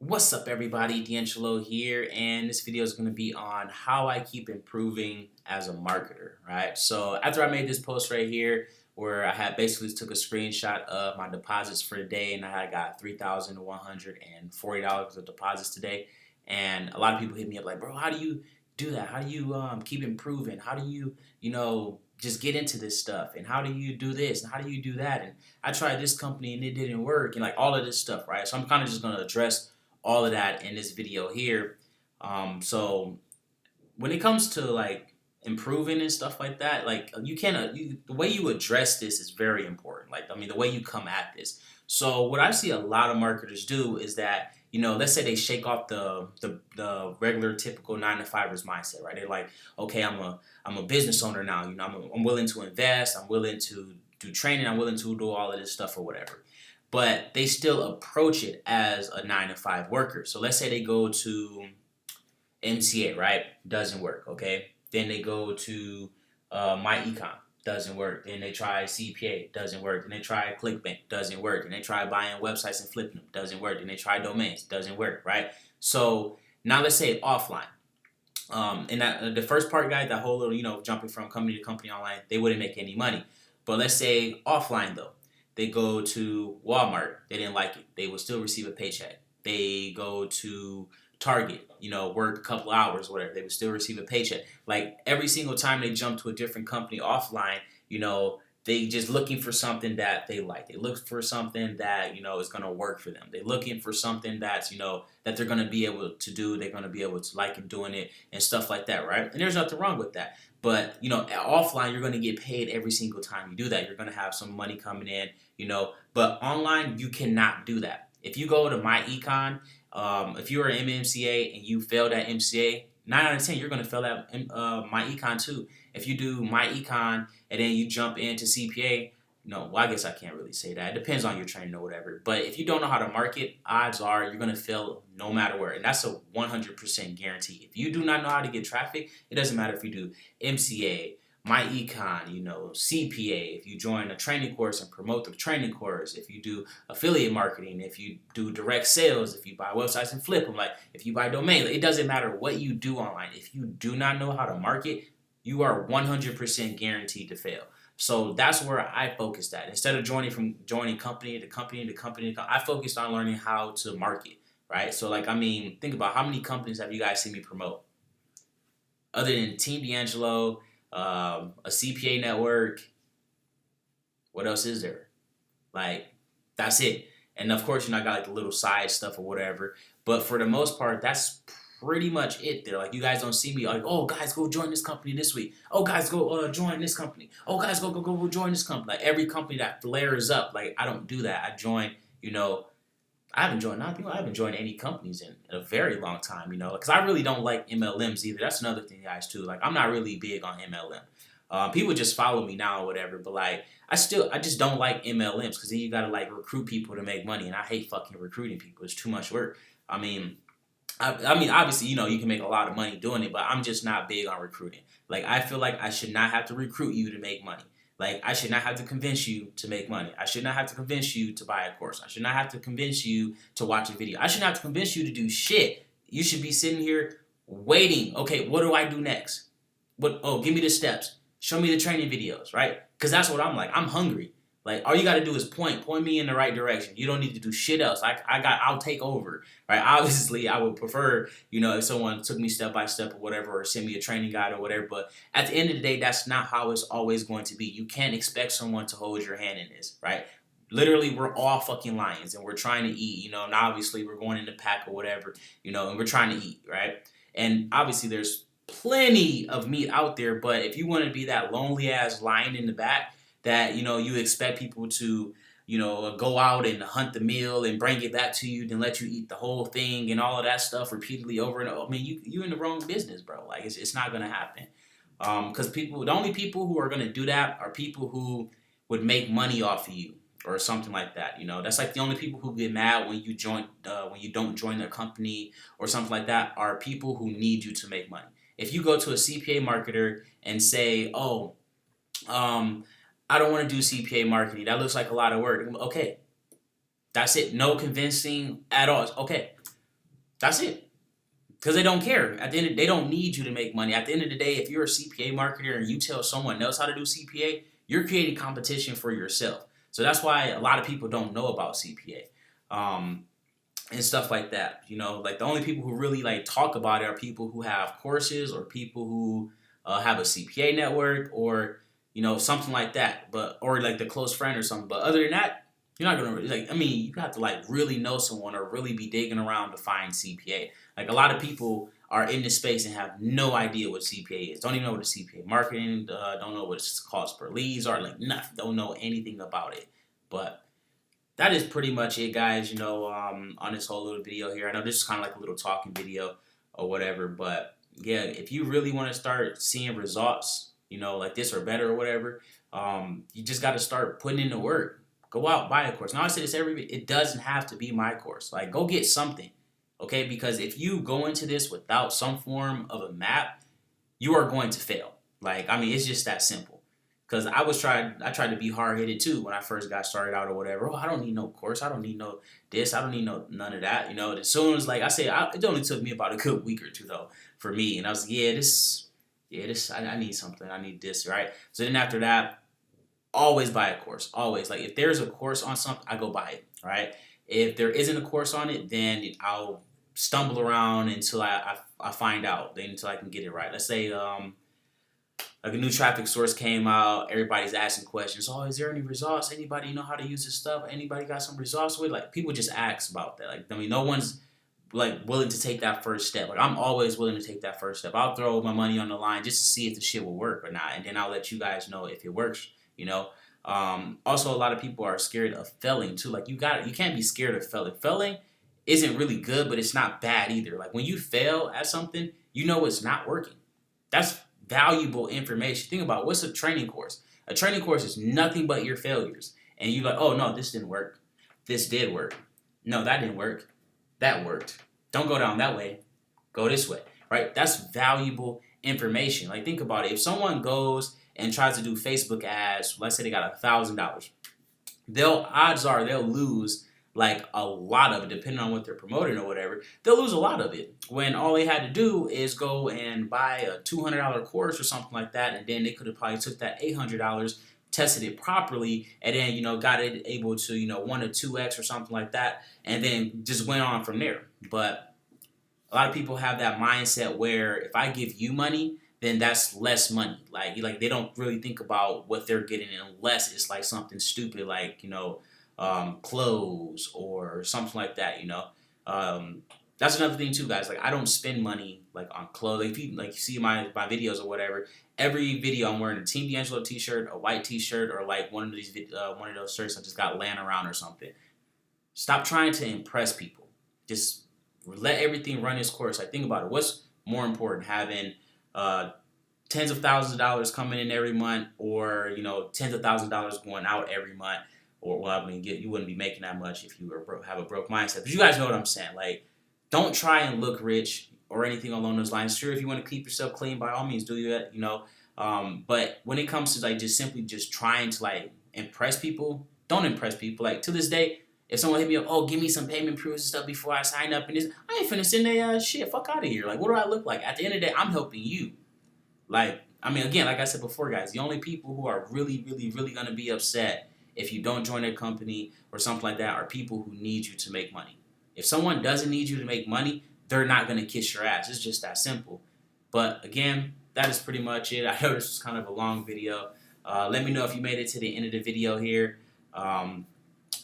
What's up, everybody? DeAngelo here, and this video is going to be on how I keep improving as a marketer, right? So after I made this post right here where I had basically took a screenshot of my deposits for the day, and I got $3,140 of deposits today, and a lot of people hit me up like, bro, how do you do that? How do you keep improving? How do you, just get into this stuff? And how do you do this? And how do you do that? And I tried this company and it didn't work, and like all of this stuff, right? So I'm kind of just going to address all of that in this video here. So when it comes to like improving and stuff like that, like you can't, the way you address this is very important. Like, I mean, the way you come at this. So what I see a lot of marketers do is that, let's say they shake off the regular typical 9 to 5ers mindset, right? They're like, okay, I'm a business owner now. I'm willing to invest. I'm willing to do training. I'm willing to do all of this stuff or whatever, but they still approach it as a 9 to 5 worker. So let's say they go to MCA, right? Doesn't work, okay? Then they go to My Econ, doesn't work. Then they try CPA, doesn't work. Then they try ClickBank, doesn't work. Then they try buying websites and flipping them, doesn't work. Then they try domains, doesn't work, right? So now let's say offline. And that the first part, guys, that whole little, jumping from company to company online, they wouldn't make any money. But let's say offline though. They go to Walmart. They didn't like it. They will still receive a paycheck. They go to Target, work a couple hours, whatever. They would still receive a paycheck. Like every single time they jump to a different company offline, they just looking for something that they like. They look for something that, is going to work for them. They're looking for something that's, that they're going to be able to do. They're going to be able to like and doing it and stuff like that, right? And there's nothing wrong with that. But, offline, you're going to get paid every single time you do that. You're going to have some money coming in, but online, you cannot do that. If you go to My Econ, if you're an MMCA and you failed at MCA, 9 out of 10, you're going to fail at My Econ too. If you do My Econ and then you jump into CPA, well, I guess I can't really say that. It depends on your training or whatever. But if you don't know how to market, odds are you're going to fail no matter where. And that's a 100% guarantee. If you do not know how to get traffic, it doesn't matter if you do MCA, My Econ, CPA, if you join a training course and promote the training course, if you do affiliate marketing, if you do direct sales, if you buy websites and flip them, like if you buy domain, it doesn't matter what you do online. If you do not know how to market, you are 100% guaranteed to fail. So that's where I focused at. Instead of joining company to company to company, I focused on learning how to market, right? So think about how many companies have you guys seen me promote? Other than Team DeAngelo, a CPA network, what else is there? Like, that's it. And of course, I got like the little side stuff or whatever. But for the most part, that's pretty much it there. Like, you guys don't see me like, oh, guys, go join this company this week. Oh, guys, go join this company. Oh, guys, go join this company. Like, every company that flares up, like, I don't do that. I join, I haven't joined nothing. I haven't joined any companies in a very long time, because I really don't like MLMs either. That's another thing, guys, too. Like, I'm not really big on MLM. People just follow me now or whatever, but like, I just don't like MLMs because then you gotta like recruit people to make money, and I hate fucking recruiting people. It's too much work. I mean, obviously, you can make a lot of money doing it, but I'm just not big on recruiting. Like, I feel like I should not have to recruit you to make money. Like, I should not have to convince you to make money. I should not have to convince you to buy a course. I should not have to convince you to watch a video. I should not have to convince you to do shit. You should be sitting here waiting. Okay, what do I do next? Give me the steps. Show me the training videos, right? Because that's what I'm like. I'm hungry. Like, all you got to do is point me in the right direction. You don't need to do shit else. I'll take over, right? Obviously, I would prefer, if someone took me step by step or whatever, or send me a training guide or whatever. But at the end of the day, that's not how it's always going to be. You can't expect someone to hold your hand in this, right? Literally, we're all fucking lions, and we're trying to eat, and obviously we're going in the pack or whatever, and we're trying to eat, right? And obviously, there's plenty of meat out there, but if you want to be that lonely ass lion in the back, that you expect people to go out and hunt the meal and bring it back to you, then let you eat the whole thing and all of that stuff repeatedly over and over. I mean, you in the wrong business, bro. Like, it's not gonna happen. Because the only people who are gonna do that are people who would make money off of you or something like that. That's like the only people who get mad when you don't join their company or something like that are people who need you to make money. If you go to a CPA marketer and say, oh, I don't want to do CPA marketing. That looks like a lot of work. Okay. That's it. No convincing at all. Okay. That's it. Because they don't care. At the end, they don't need you to make money. At the end of the day, if you're a CPA marketer and you tell someone else how to do CPA, you're creating competition for yourself. So that's why a lot of people don't know about CPA. And stuff like that. You know, like the only people who really like talk about it are people who have courses or people who have a CPA network or something like that. But or like the close friend or something. But other than that, you're not gonna like. I mean, you have to like really know someone or really be digging around to find CPA. Like a lot of people are in this space and have no idea what CPA is. Don't even know what a CPA marketing. Don't know what it's cost per leads or like nothing. Don't know anything about it. But that is pretty much it, guys. On this whole little video here. I know this is kind of like a little talking video or whatever, but yeah, if you really want to start seeing results, like this or better or whatever, you just got to start putting in the work. Go out, buy a course. Now I say this it doesn't have to be my course. Like, go get something, okay? Because if you go into this without some form of a map, you are going to fail. Like, I mean, it's just that simple. Because I tried to be hard headed too when I first got started out or whatever. Oh, I don't need no course. I don't need no this. I don't need none of that. As soon as like I said, it only took me about a good week or two though for me, and I was like, I need something. I need this, right? So then after that, always buy a course. Always, like if there's a course on something, I go buy it, right? If there isn't a course on it, then I'll stumble around until I find out, then until I can get it right. Let's say like a new traffic source came out, everybody's asking questions. Oh, is there any results? Anybody know how to use this stuff? Anybody got some results with? Like people just ask about that. Like I mean, no one's like willing to take that first step. Like I'm always willing to take that first step. I'll throw my money on the line just to see if the shit will work or not, and then I'll let you guys know if it works. Also, a lot of people are scared of failing too. Like you can't be scared of failing. Failing isn't really good, but it's not bad either. Like when you fail at something, you know it's not working. That's valuable information. Think about what's a training course. A training course is nothing but your failures. And you're like, oh no, this didn't work. This did work. No, that didn't work. That worked. Don't go down that way. Go this way. Right? That's valuable information. Like think about it. If someone goes and tries to do Facebook ads, let's say they got $1,000, odds are they'll lose like a lot of it, depending on what they're promoting or whatever. They'll lose a lot of it when all they had to do is go and buy a $200 course or something like that, and then they could have probably took that $800, tested it properly, and then got it able to 1 or 2x or something like that, and then just went on from there. But a lot of people have that mindset where if I give you money, then that's less money. Like they don't really think about what they're getting unless it's like something stupid like clothes or something like that. That's another thing too, guys. Like I don't spend money like on clothes. Like, if you see my videos or whatever, every video I'm wearing a Team DeAngelo t-shirt, a white t-shirt, or like one of those shirts I just got laying around or something. Stop trying to impress people. Just let everything run its course. Like think about it. What's more important, having tens of thousands of dollars coming in every month, or tens of thousands of dollars going out every month? Or well, I mean, you wouldn't be making that much if you have a broke mindset. But you guys know what I'm saying. Like, don't try and look rich or anything along those lines. Sure, if you want to keep yourself clean, by all means, do that. But when it comes to like just simply just trying to like impress people, don't impress people. Like to this day, if someone hit me up, oh, give me some payment proofs and stuff before I sign up, and this, I ain't finna send that shit. Fuck out of here. Like, what do I look like? At the end of the day, I'm helping you. Like, I mean, again, like I said before, guys, the only people who are really, really, really gonna be upset if you don't join their company or something like that are people who need you to make money. If someone doesn't need you to make money, they're not gonna kiss your ass. It's just that simple. But again, that is pretty much it. I know this was kind of a long video. Let me know if you made it to the end of the video here.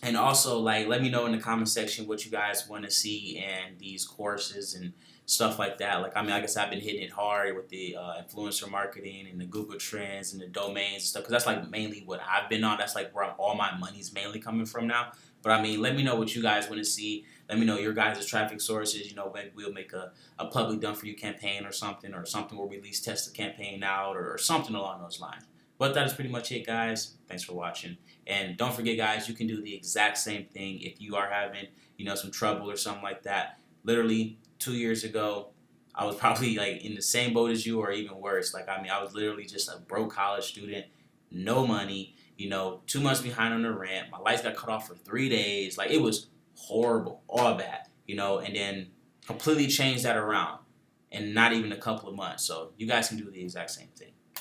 And also, like, let me know in the comment section what you guys want to see in these courses and stuff like that. Like, I mean, like I said, I've been hitting it hard with the influencer marketing and the Google Trends and the domains and stuff, because that's like mainly what I've been on. That's like where all my money's mainly coming from now. But I mean, let me know what you guys want to see. Let me know your guys' traffic sources. Maybe we'll make a public done for you campaign or something where we at least test the campaign out or something along those lines. But that is pretty much it, guys. Thanks for watching. And don't forget, guys, you can do the exact same thing if you are having, some trouble or something like that. Literally 2 years ago, I was probably like in the same boat as you or even worse. Like, I mean, I was literally just a broke college student, no money, 2 months behind on the rent. My lights got cut off for 3 days. Like, it was horrible, all bad, and then completely change that around in not even a couple of months. So you guys can do the exact same thing.